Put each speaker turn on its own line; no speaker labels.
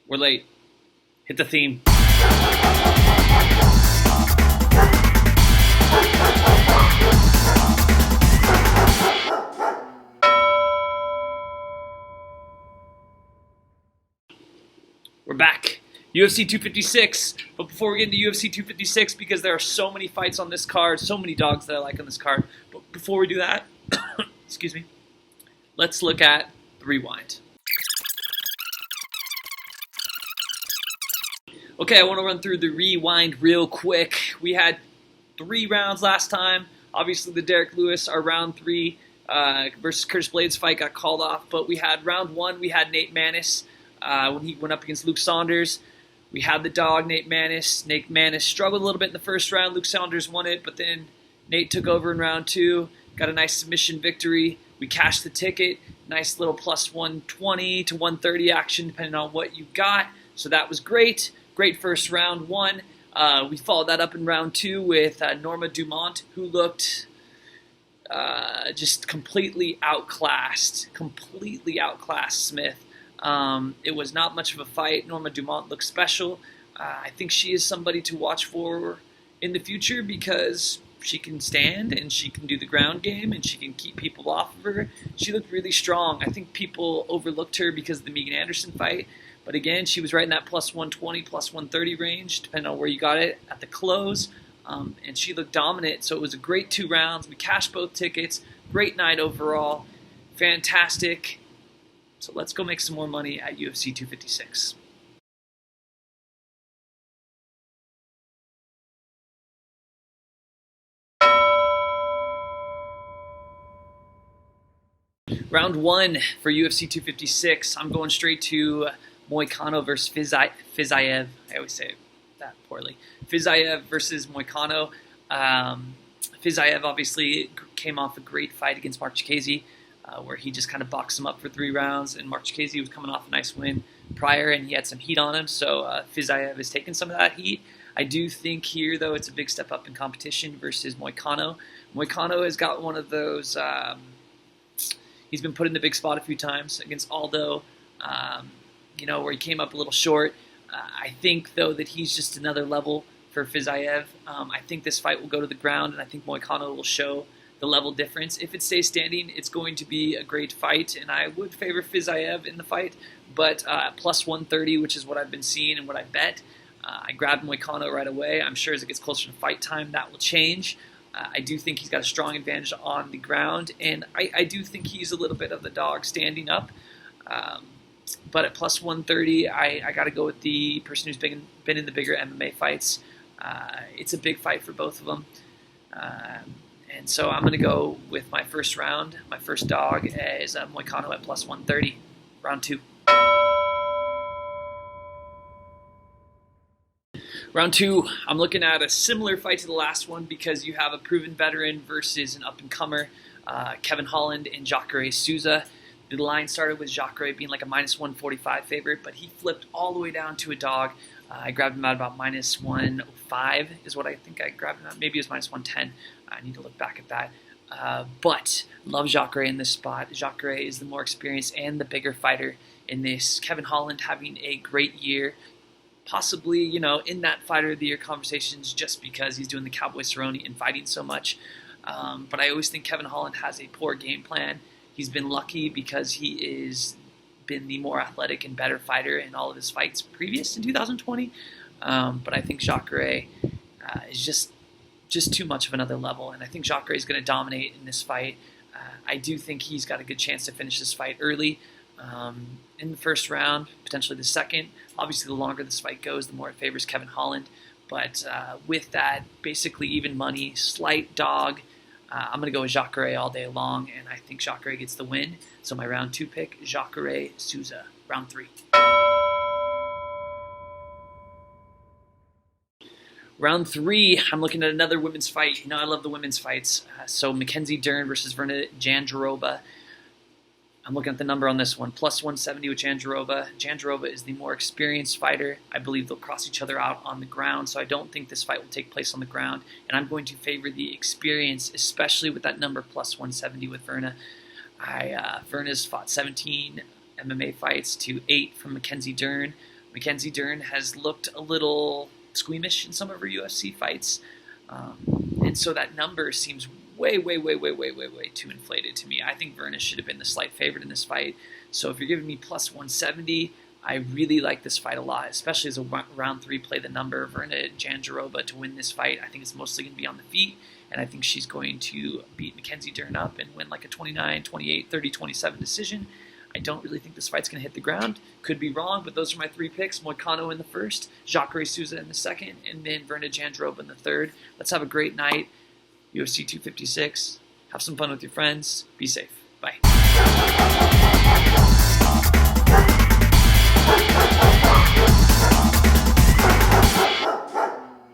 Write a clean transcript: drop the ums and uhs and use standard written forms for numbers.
We're late. Hit the theme. We're back. UFC 256. But before we get into UFC 256, because there are so many fights on this card, so many dogs that I like on this card, but before we do that, excuse me, let's look at the rewind. Okay, I want to run through the rewind real quick. We had 3 rounds last time. Obviously, the Derek Lewis, our round 3 versus Curtis Blades fight got called off. But we had round 1, we had Nate Maness when he went up against Luke Saunders. We had the dog, Nate Maness. Nate Maness struggled a little bit in the first round. Luke Saunders won it, but then Nate took over in round 2, got a nice submission victory. We cashed the ticket. Nice little plus 120 to 130 action, depending on what you got. So that was great. Great first round 1. We followed that up in round 2 with Norma Dumont, who looked just completely outclassed Smith. It was not much of a fight. Norma Dumont looked special. I think she is somebody to watch for in the future because she can stand and she can do the ground game and she can keep people off of her. She looked really strong. I think people overlooked her because of the Megan Anderson fight. But again, she was right in that plus 120, plus 130 range, depending on where you got it at the close. And she looked dominant. So it was a great 2 rounds. We cashed both tickets. Great night overall. Fantastic. So let's go make some more money at UFC 256. Round 1 for UFC 256. I'm going straight to Moicano versus Fiziev. I always say that poorly. Fiziev versus Moicano. Fiziev obviously came off a great fight against Mark Chikadze, where he just kind of boxed him up for 3 rounds, and Mark Chikadze was coming off a nice win prior, and he had some heat on him, so Fiziev has taken some of that heat. I do think here, though, it's a big step up in competition versus Moicano. Moicano has got one of those... he's been put in the big spot a few times against Aldo, where he came up a little short. I think, though, that he's just another level for Fiziev. I think this fight will go to the ground, and I think Moicano will show the level difference. If it stays standing, it's going to be a great fight, and I would favor Fiziev in the fight, but plus 130, which is what I've been seeing and what I bet, I grabbed Moicano right away. I'm sure as it gets closer to fight time, that will change. I do think he's got a strong advantage on the ground, and I do think he's a little bit of the dog standing up. But at plus 130, I got to go with the person who's been in the bigger MMA fights. It's a big fight for both of them. And so I'm going to go with my first round. My first dog is Moicano at plus 130, round 2. Round 2, I'm looking at a similar fight to the last one because you have a proven veteran versus an up-and-comer, Kevin Holland and Jacare Souza. The line started with Jacare being like a minus 145 favorite, but he flipped all the way down to a dog. I grabbed him at about minus 105 is what I think I grabbed him at. Maybe it was minus 110. I need to look back at that. But love Jacare in this spot. Jacare is the more experienced and the bigger fighter in this. Kevin Holland having a great year. Possibly, in that Fighter of the Year conversations just because he's doing the Cowboy Cerrone and fighting so much. But I always think Kevin Holland has a poor game plan. He's been lucky because he is been the more athletic and better fighter in all of his fights previous in 2020. But I think Jacare is just too much of another level, and I think Jacare is going to dominate in this fight. I do think he's got a good chance to finish this fight early. In the first round, potentially the second. Obviously, the longer this fight goes, the more it favors Kevin Holland. But with that, basically even money, slight dog, I'm going to go with Jacare all day long, and I think Jacare gets the win. So my round 2 pick, Jacare Souza, round 3. Round 3, I'm looking at another women's fight. I love the women's fights. So Mackenzie Dern versus Verna Jandiroba. I'm looking at the number on this one, plus 170 with Jandiroba. Jandiroba is the more experienced fighter. I believe they'll cross each other out on the ground, so I don't think this fight will take place on the ground. And I'm going to favor the experience, especially with that number plus 170 with Verna. Verna's fought 17 MMA fights to 8 from Mackenzie Dern. Mackenzie Dern has looked a little squeamish in some of her UFC fights. And so that number seems way too inflated to me. I think Virna should have been the slight favorite in this fight. So if you're giving me plus 170, I really like this fight a lot, especially as a round 3 play the number. Virna Jandiroba to win this fight, I think it's mostly going to be on the feet, and I think she's going to beat Mackenzie Dern up and win like a 29, 28, 30, 27 decision. I don't really think this fight's going to hit the ground. Could be wrong, but those are my 3 picks. Moicano in the first, Jacare Souza in the second, and then Virna Jandiroba in the third. Let's have a great night. UFC 256. Have some fun with your friends. Be safe. Bye.